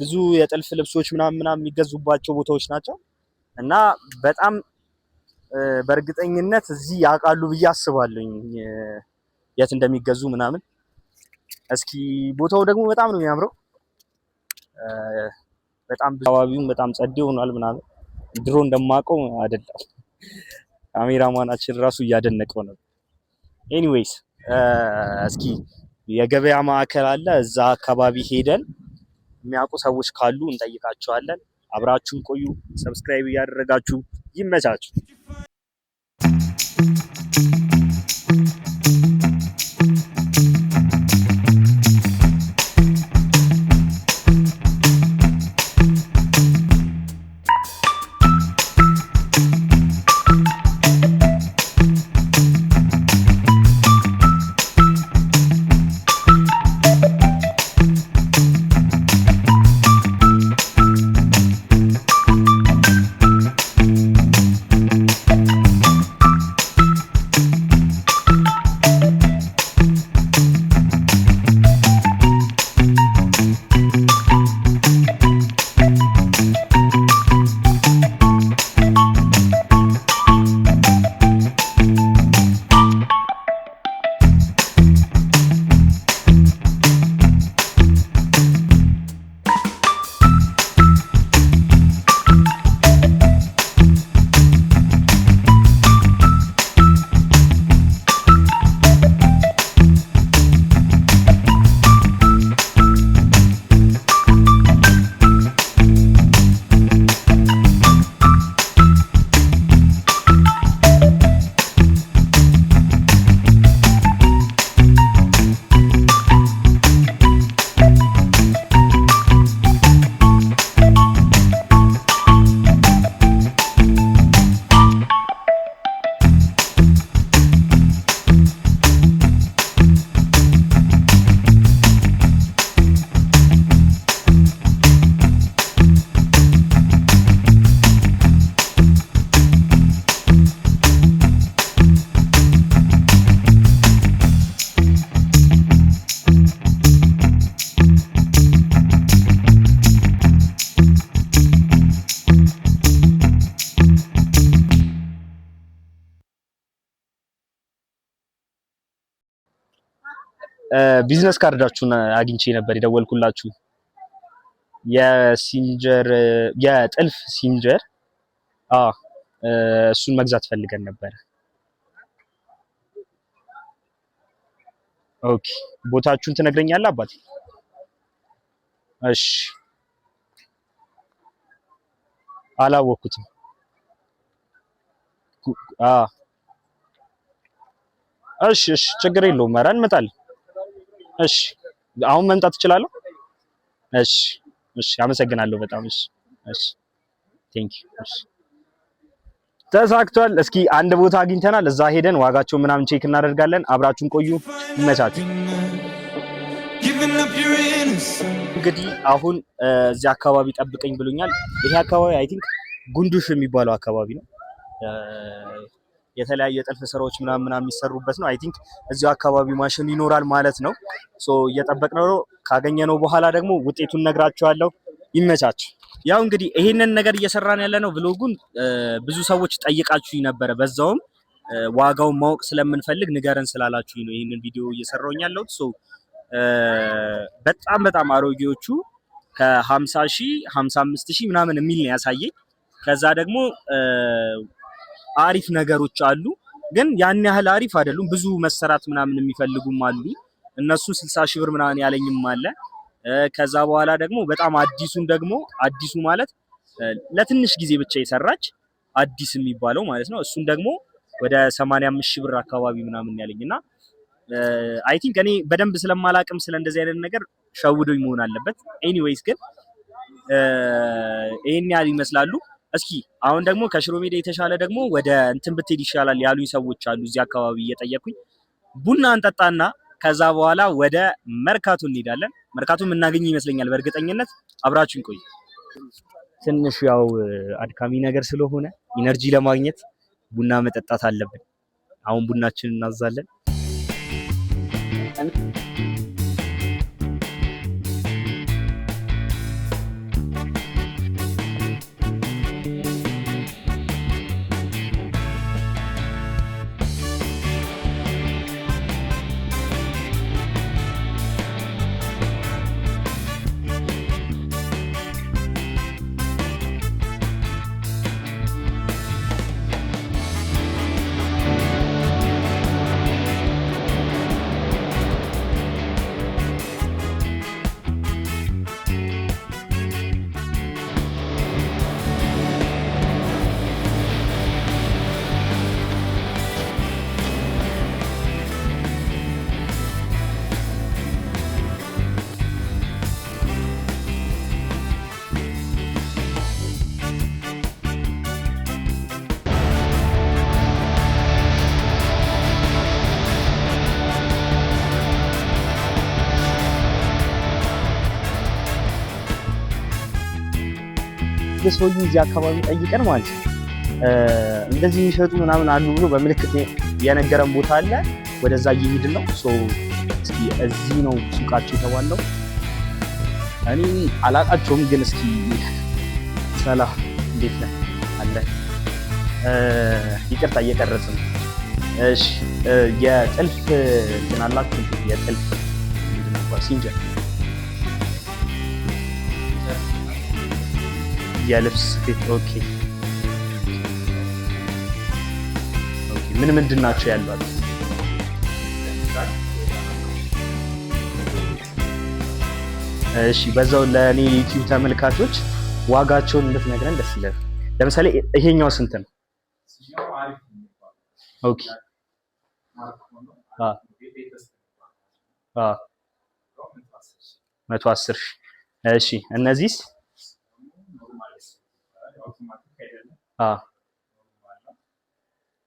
ብዙ የጥልፍ ልብሶች ምናምን የሚገዙባቸው ቦታዎች ናቸው እና በጣም በእርግጠኝነት እዚህ ያውቃሉ ብዬ አስባለሁኝ የት እንደሚገዙ ምናምን። እስኪ ቦታው ደግሞ በጣም ነው የሚያምረው። በጣም አካባቢውን በጣም ጸዴ ሆኗል ምናምን። ድሮ እንደማውቀው አይደለም። ካሜራማናችን ራሱ እያደነቀው ነው። ኤኒዌይስ እስኪ የገበያ ማዕከል አለ እዛ አካባቢ ሄደን የሚያውቁ ሰዎች ካሉ እንጠይቃቸዋለን። አብራችሁን ቆዩ። ሰብስክራይብ እያደረጋችሁ ይመቻችሁ። ቢዝነስ ካርዳችሁን አግኝቼ ነበር የደወልኩላችሁ። የጥልፍ ሲንጀር እሱን መግዛት ፈልገን ነበር። ኦኬ ቦታችሁን ትነግረኛለህ አባቴ? እሺ አላወኩትም። እሺ ችግር የለውም። ኧረ እንመጣለን። እሺ አሁን መምጣት እችላለሁ? እሺ አመሰግናለሁ በጣም። እሺ ቴንክ ዩ። እሺ ተሳክቷል። እስኪ አንድ ቦታ አግኝተናል። እዛ ሄደን ዋጋቸው ምናምን ቼክ እናደርጋለን። አብራችሁን ቆዩ። ይመቻችሁ። እንግዲህ አሁን እዚህ አካባቢ ጠብቀኝ ብሎኛል። ይሄ አካባቢ አይ ቲንክ ጉንዱሽ የሚባለው አካባቢ ነው። የተለያየ ጥልፍ ስራዎች ምናምን የሚሰሩበት ነው። አይ ቲንክ እዚሁ አካባቢ ማሽን ይኖራል ማለት ነው። ሶ እየጠበቅነው ነው። ካገኘነው በኋላ ደግሞ ውጤቱን ነግራችኋለሁ። ይመቻችሁ። ያው እንግዲህ ይሄንን ነገር እየሰራን ያለ ነው። ብሎጉን ብዙ ሰዎች ጠይቃችሁኝ ነበረ። በዛውም ዋጋውን ማወቅ ስለምንፈልግ ንገረን ስላላችሁኝ ነው ይሄንን ቪዲዮ እየሰራሁኝ ያለሁት። ሶ በጣም አሮጌዎቹ ከ50,000 55,000 ምናምን የሚል ነው ያሳየኝ። ከዛ ደግሞ አሪፍ ነገሮች አሉ፣ ግን ያን ያህል አሪፍ አይደሉም። ብዙ መሰራት ምናምን የሚፈልጉም አሉ። እነሱ 60,000 ብር ምናምን ያለኝም አለ። ከዛ በኋላ ደግሞ በጣም አዲሱ ማለት ለትንሽ ጊዜ ብቻ የሰራች አዲስ የሚባለው ማለት ነው። እሱን ደግሞ ወደ 85,000 ብር አካባቢ ምናምን ያለኝና አይ ቲንክ እኔ በደንብ ስለማላቅም ስለ እንደዚህ አይነት ነገር ሸውዶኝ መሆን አለበት። ኤኒዌይስ ግን ይሄን ያህል ይመስላሉ። እስኪ አሁን ደግሞ ከሽሮ ሜዳ የተሻለ ደግሞ ወደ እንትን ብትሄድ ይሻላል ያሉኝ ሰዎች አሉ። እዚህ አካባቢ እየጠየቁኝ ቡና እንጠጣና ከዛ በኋላ ወደ መርካቶ እንሄዳለን። መርካቶ የምናገኝ ይመስለኛል በእርግጠኝነት። አብራችሁን ቆዩ። ትንሽ ያው አድካሚ ነገር ስለሆነ ኢነርጂ ለማግኘት ቡና መጠጣት አለብን። አሁን ቡናችንን እናዛለን። ሰውዬ እዚህ አካባቢ ጠይቀን ማለት ነው እንደዚህ የሚሸጡ ምናምን አሉ ብሎ በምልክት የነገረን ቦታ አለ። ወደዛ እየሄድን ነው። እስኪ እዚህ ነው ሱቃቸው የተባለው። እኔ አላቃቸውም፣ ግን እስኪ ሰላም እንዴት ነህ አለ። ይቅርታ እየቀረጽን ነው። እሺ የጥልፍ እንትን አላችሁ? የጥልፍ ምንድን ነው? ሲንጀር የልብስ ስፌት። ኦኬ ምን ምንድን ናቸው ያሏት? እሺ በዛው ለኔ ዩቲዩብ ተመልካቾች ዋጋቸውን እንድትነግረን ደስ ይላል። ለምሳሌ ይሄኛው ስንት ነው? ኦኬ 110 ሺህ። እሺ እነዚህስ?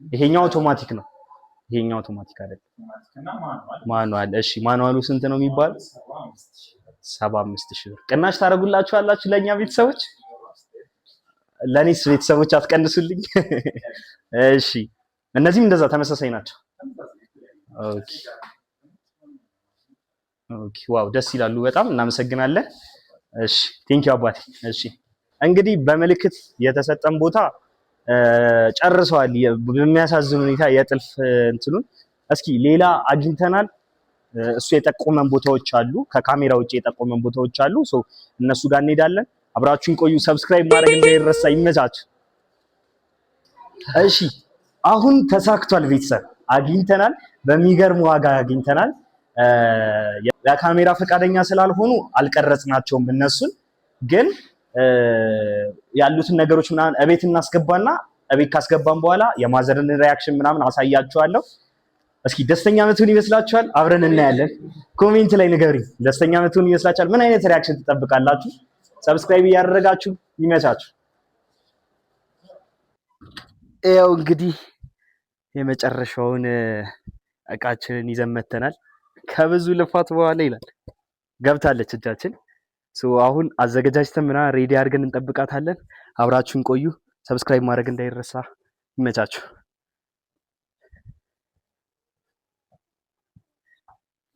ይሄኛው አውቶማቲክ ነው። ይሄኛው አውቶማቲክ አይደለም፣ ማኑዋል። እሺ ማኑዋሉ ስንት ነው የሚባለው? 75,000 ብር። ቅናሽ ታደርጉላችኋላችሁ ለኛ ቤተሰቦች? ለኔስ ቤተሰቦች አትቀንሱልኝ? እሺ እነዚህም እንደዛ ተመሳሳይ ናቸው። ኦኬ ኦኬ ዋው ደስ ይላሉ በጣም እናመሰግናለን። እሺ ቴንክ ዩ አባቴ። እሺ እንግዲህ በምልክት የተሰጠን ቦታ ጨርሰዋል በሚያሳዝን ሁኔታ የጥልፍ እንትኑን። እስኪ ሌላ አግኝተናል። እሱ የጠቆመን ቦታዎች አሉ፣ ከካሜራ ውጪ የጠቆመን ቦታዎች አሉ። እነሱ ጋር እንሄዳለን። አብራችሁን ቆዩ። ሰብስክራይብ ማድረግ እንዳይረሳ። ይመቻችሁ። እሺ አሁን ተሳክቷል ቤተሰብ፣ አግኝተናል። በሚገርም ዋጋ አግኝተናል። የካሜራ ፈቃደኛ ስላልሆኑ አልቀረጽናቸውም እነሱን፣ ግን ያሉትን ነገሮች ምናምን እቤት እናስገባና እቤት ካስገባን በኋላ የማዘርን ሪያክሽን ምናምን አሳያችኋለሁ። እስኪ ደስተኛ ምትሆን ይመስላችኋል? አብረን እናያለን። ኮሜንት ላይ ንገሩኝ። ደስተኛ ምትሆን ይመስላችኋል? ምን አይነት ሪያክሽን ትጠብቃላችሁ? ሰብስክራይብ እያደረጋችሁ ይመቻችሁ። ያው እንግዲህ የመጨረሻውን እቃችንን ይዘን መተናል። ከብዙ ልፋት በኋላ ይላል ገብታለች እጃችን። አሁን አዘገጃጅተን ምናምን ሬዲ አድርገን እንጠብቃታለን። አብራችሁን ቆዩ። ሰብስክራይብ ማድረግ እንዳይረሳ። ይመቻችሁ።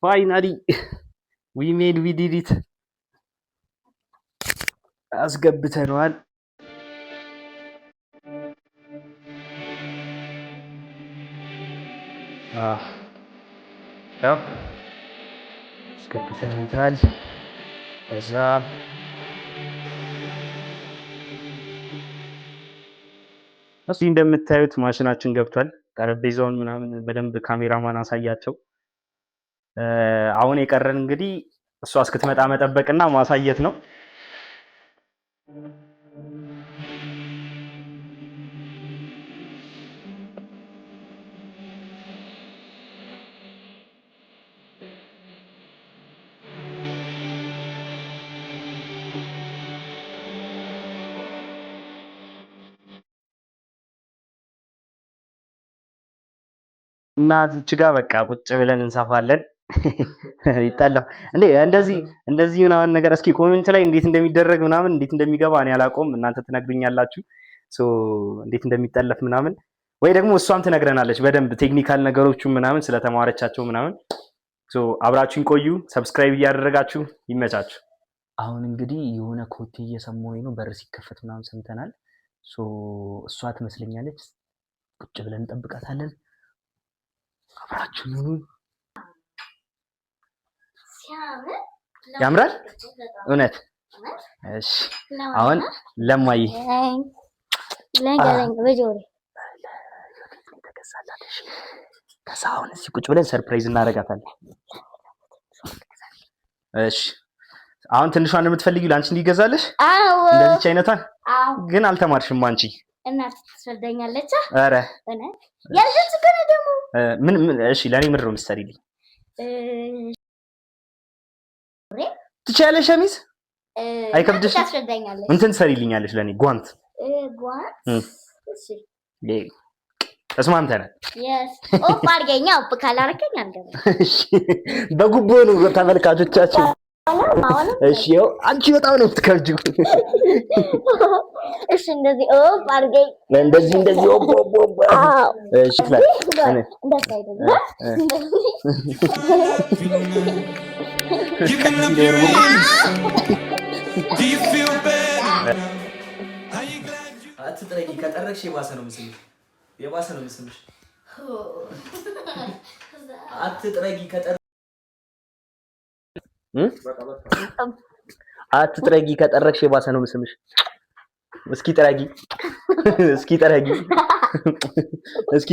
ፋይናሊ ዊ ሜድ ዊ ዲድ ኢት። አስገብተነዋል። ያው አስገብተናል። እዛ እዚህ እንደምታዩት ማሽናችን ገብቷል። ጠረጴዛውን ምናምን በደንብ ካሜራማን አሳያቸው። አሁን የቀረን እንግዲህ እሷ እስክትመጣ መጠበቅና ማሳየት ነው። እና እዚህ ጋር በቃ ቁጭ ብለን እንሰፋለን። ይጣላል እንዴ? እንደዚህ ምናምን ነገር እስኪ ኮሜንት ላይ እንዴት እንደሚደረግ ምናምን እንዴት እንደሚገባ እኔ አላውቀውም። እናንተ ትነግሩኛላችሁ እንዴት እንደሚጠለፍ ምናምን፣ ወይ ደግሞ እሷም ትነግረናለች በደንብ ቴክኒካል ነገሮቹ ምናምን ስለተማረቻቸው ምናምን። አብራችሁን ቆዩ። ሰብስክራይብ እያደረጋችሁ ይመቻችሁ። አሁን እንግዲህ የሆነ ኮቴ እየሰማሁኝ ነው። በር ሲከፈት ምናምን ሰምተናል። እሷ ትመስለኛለች። ቁጭ ብለን እንጠብቃታለን። አብራችሁን ያምራል እውነት። እሺ አሁን ለማይ ከዛ አሁን እዚህ ቁጭ ብለን ሰርፕራይዝ እናደርጋታለን። እሺ አሁን ትንሿን የምትፈልጊው ለአንቺ እንዲገዛልሽ? አዎ እንደዚች አይነቷን። ግን አልተማርሽም አንቺ። እናት ትወስደኛለች። ኧረ ያልኩት ግን ደግሞ ምን እሺ ለኔ ምንድን ነው የምትሰሪልኝ? ትችያለሽ? ሸሚዝ አይከብድሽ? እንትን ትሰሪልኛለሽ ለኔ ጓንት። እሺ ተስማምተናል። ኦፍ አድርገኛ። ኦፍ ካላረከኝ አልገባም። እሺ በጉቦ ነው ተመልካቾቻችን። እሺ አንቺ በጣም ነው የምትከብጂው። እሺ እንደዚህ ኦፕ አድርገኝ እንደዚህ ኦፕ እሺ አትጥረጊ ከጠረግሽ የባሰ ነው ምስልሽ አትጥረጊ ከጠረግሽ የባሰ ነው ምስልሽ እስኪ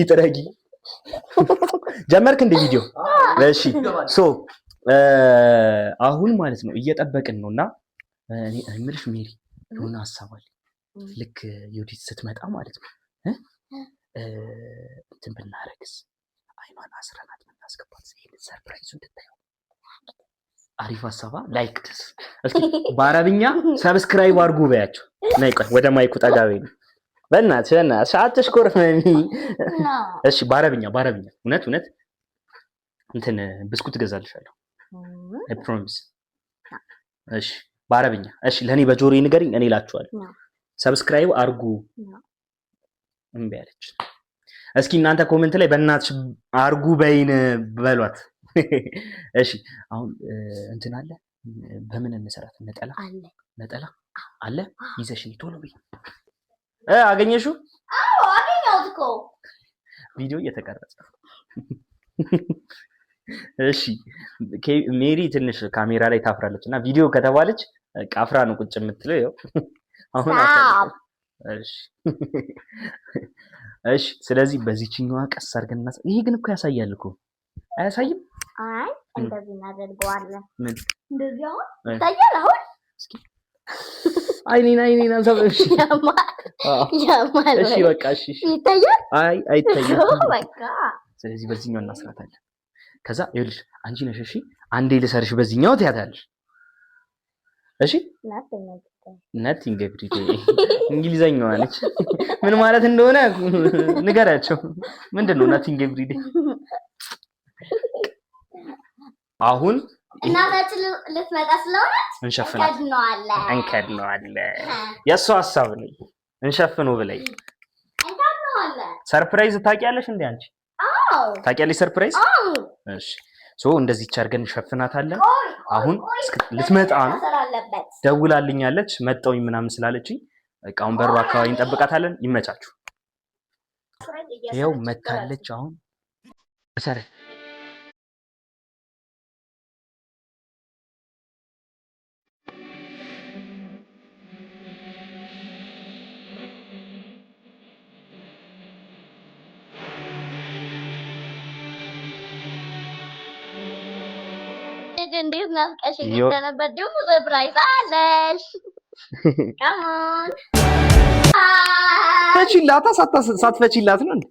ጥረጊ ጀመርክ እንደ ቪዲዮ እሺ አሁን ማለት ነው እየጠበቅን ነውና እኔ እምልሽ ሜሪ የሆነ ሀሳብ አለ ልክ ዩዲት ስትመጣ ማለት ነው እንትን ብናረግስ አይኗን አስረናት ብናስገባት ይሄን ሰርፕራይዙ እንድታየው አሪፍ ሀሳባ ላይክ ደስ እስኪ በአረብኛ ሰብስክራይብ አድርጉ በያቸው ነይ ቆይ ወደ ማይኩ ጠጋ በይ በእናትሽ አትሽኮርመሚ እሺ በአረብኛ እውነት እንትን ብስኩት ገዛልሻለሁ አይ ፕሮሚስ እሺ በአረብኛ እሺ ለኔ በጆሮዬ ንገሪኝ እኔ እላችኋለሁ ሰብስክራይብ አድርጉ እምቢ አለች እስኪ እናንተ ኮሜንት ላይ በእናትሽ አድርጉ በይን በሏት እሺ አሁን እንትን አለ በምን እንሰራት ነጠላ አለ ይዘሽኝ ቶሎ በይ አገኘሽው አዎ አገኘሁት እኮ ቪዲዮ እየተቀረጸ እሺ ሜሪ ትንሽ ካሜራ ላይ ታፍራለች እና ቪዲዮ ከተባለች ቃፍራ ነው ቁጭ የምትለው ይኸው አሁን እሺ ስለዚህ በዚህኛዋ ቀስ አድርገን ይሄ ግን እኮ ያሳያል እኮ አያሳይም አይ እንደዚህ እናደርገዋለን ምን እንደዚህ አሁን ታያል አሁን እስኪ አይኔና ሰብሽ ያማል እሺ በቃ እሺ ይታያል አይታይም በቃ ስለዚህ በዚህኛው እናስራታለን ከዛ ይኸውልሽ አንቺ ነሽ እሺ አንዴ ልሰርሽ በዚህኛው ትያታለሽ እሺ ናቲንግ ኤቭሪዴ እንግሊዘኛዋ ነች ምን ማለት እንደሆነ ንገራቸው ምንድነው ናቲንግ ኤቭሪዴ አሁን እናታችን ልትመጣ ስለሆነ እንከድነዋለን የእሱ ሀሳብ ነው እንሸፍነው ብለኝ ሰርፕራይዝ ታውቂያለሽ እንዴ አንቺ አዎ ታውቂያለሽ ሰርፕራይዝ እሺ እንደዚህ አድርገን እንሸፍናታለን አሁን ልትመጣ ነው ደውላልኛለች መጣውኝ ምናምን ስላለችኝ በቃ አሁን በሩ አካባቢ እንጠብቃታለን ይመቻችሁ ይኸው መታለች አሁን ሰረ እንዴት ናፍቀሽኝ እንደነበር ደግሞ ሰርፕራይዝ አለሽ ካሞን ፈቺላታ ሳትፈቺላት ነው እንዴ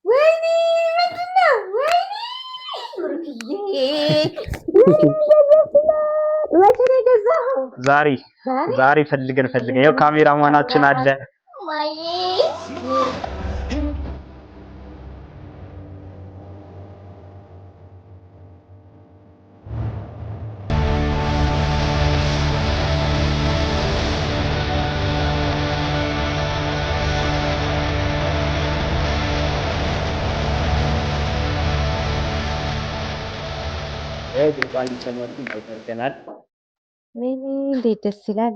ወይኔ ምንድነው ወይኔ ሩክዬ ወይኔ ገዛሁ ዛሬ ፈልገን ያው ካሜራማናችን አለ ማይ እንዴት ደስ ይላል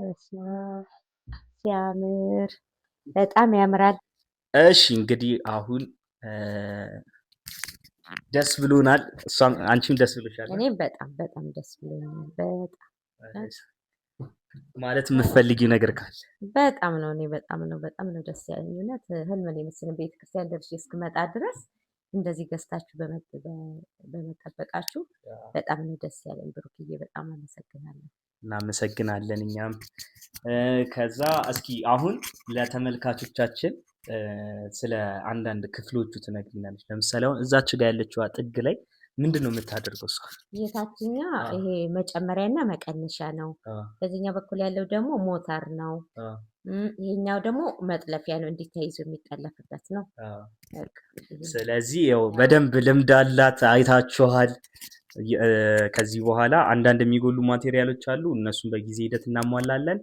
ሲያምር በጣም ያምራል እሺ እንግዲህ አሁን ደስ ብሎናል አንቺም ደስ ብሎሻል እኔ በጣም ደስ ብሎኛል በጣም ማለት የምትፈልጊው ነገር ካለ በጣም ነው እኔ በጣም ነው ደስ ያለኝ እውነት ህልም ነው የመሰለኝ ቤተክርስቲያን ደርሼ እስክመጣ ድረስ እንደዚህ ገዝታችሁ በመጠበቃችሁ በጣም ነው ደስ ያለኝ ብሩክዬ በጣም አመሰግናለሁ እናመሰግናለን እኛም ከዛ እስኪ አሁን ለተመልካቾቻችን ስለ አንዳንድ ክፍሎቹ ትነግሪናለሽ ለምሳሌ አሁን እዛች ጋር ያለችው ጥግ ላይ ምንድነው የምታደርገው እሷ የታችኛ ይሄ መጨመሪያና መቀነሻ ነው በዚህኛው በኩል ያለው ደግሞ ሞተር ነው ይሄኛው ደግሞ መጥለፊያ ነው እንዲተይዞ የሚጠለፍበት ነው ስለዚህ ያው በደንብ ልምድ አላት አይታችኋል ከዚህ በኋላ አንዳንድ የሚጎሉ ማቴሪያሎች አሉ። እነሱን በጊዜ ሂደት እናሟላለን።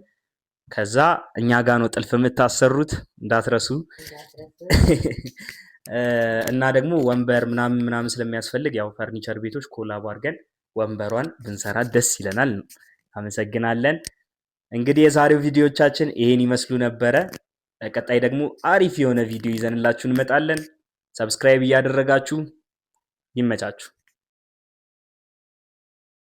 ከዛ እኛ ጋር ነው ጥልፍ የምታሰሩት እንዳትረሱ። እና ደግሞ ወንበር ምናምን ስለሚያስፈልግ ያው ፈርኒቸር ቤቶች ኮላቦ አድርገን ወንበሯን ብንሰራ ደስ ይለናል። አመሰግናለን። እንግዲህ የዛሬው ቪዲዮቻችን ይሄን ይመስሉ ነበረ። ቀጣይ ደግሞ አሪፍ የሆነ ቪዲዮ ይዘንላችሁ እንመጣለን። ሰብስክራይብ እያደረጋችሁ ይመቻችሁ።